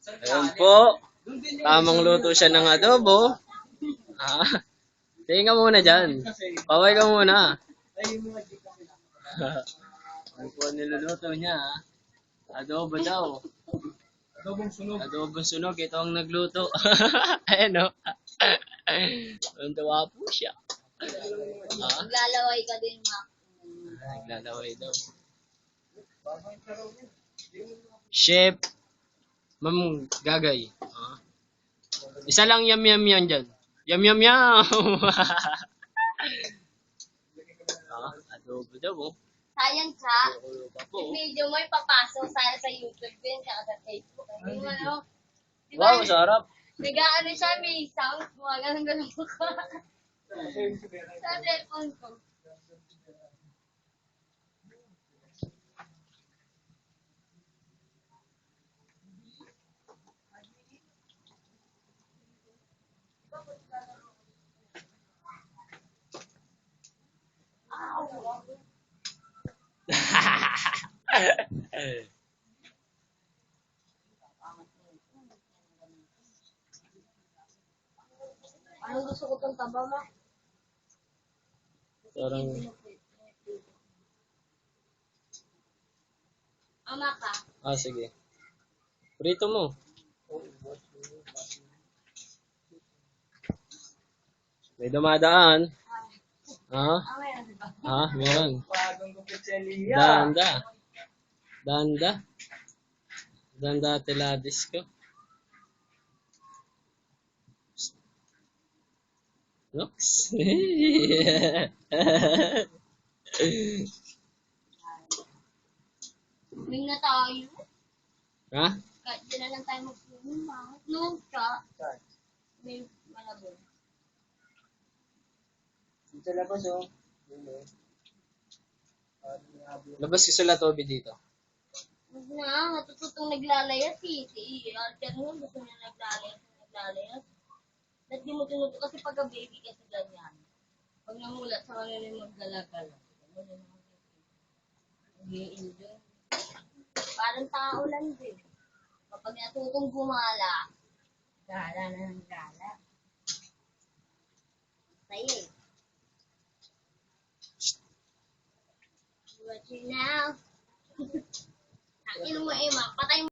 Ayun po. Tamang luto siya ng adobo. Tingin ka muna dyan. Paway ka muna. Ano po niluluto niya? Adobo daw. Adobong sunog. Ito ang nagluto. Ayan o. Tuwa po siya. Naglalaway ka din, ma. Naglalaway daw. Chef Ma'am Gagay. Isa lang yum yum yan dyan. Yum yum yum. Adobo daw oh. Sayang ka. Yung video mo ipapasok sa YouTube din, saka sa Facebook. Ano? Wow, sarap. Nag-ano siya, may sound. Ganun ko. Sa cellphone ko. Anong gusto ko itong taba mo? Parang Ama ka. sige. Prito mo. May dumadaan. Meron. Danda teladis ko. Looks. May na tayo. Ha? Kahit di na lang tayo mag-swimming, ma. No, siya. May malabo. Sa labas, oh. Labas si Salatobi dito. Huwag na, natututong naglalayas eh. Si Alter nun, gusto niya naglalayas. Ba't di mo tinuto? Kasi pagka-baby kasi ganyan. Pag namulat sa kanila yung magdala-gala. Mag-i-enjoy. Parang tao lang din. Kapag natutong gumala, gala na ng gala. Tayo eh. Watching na.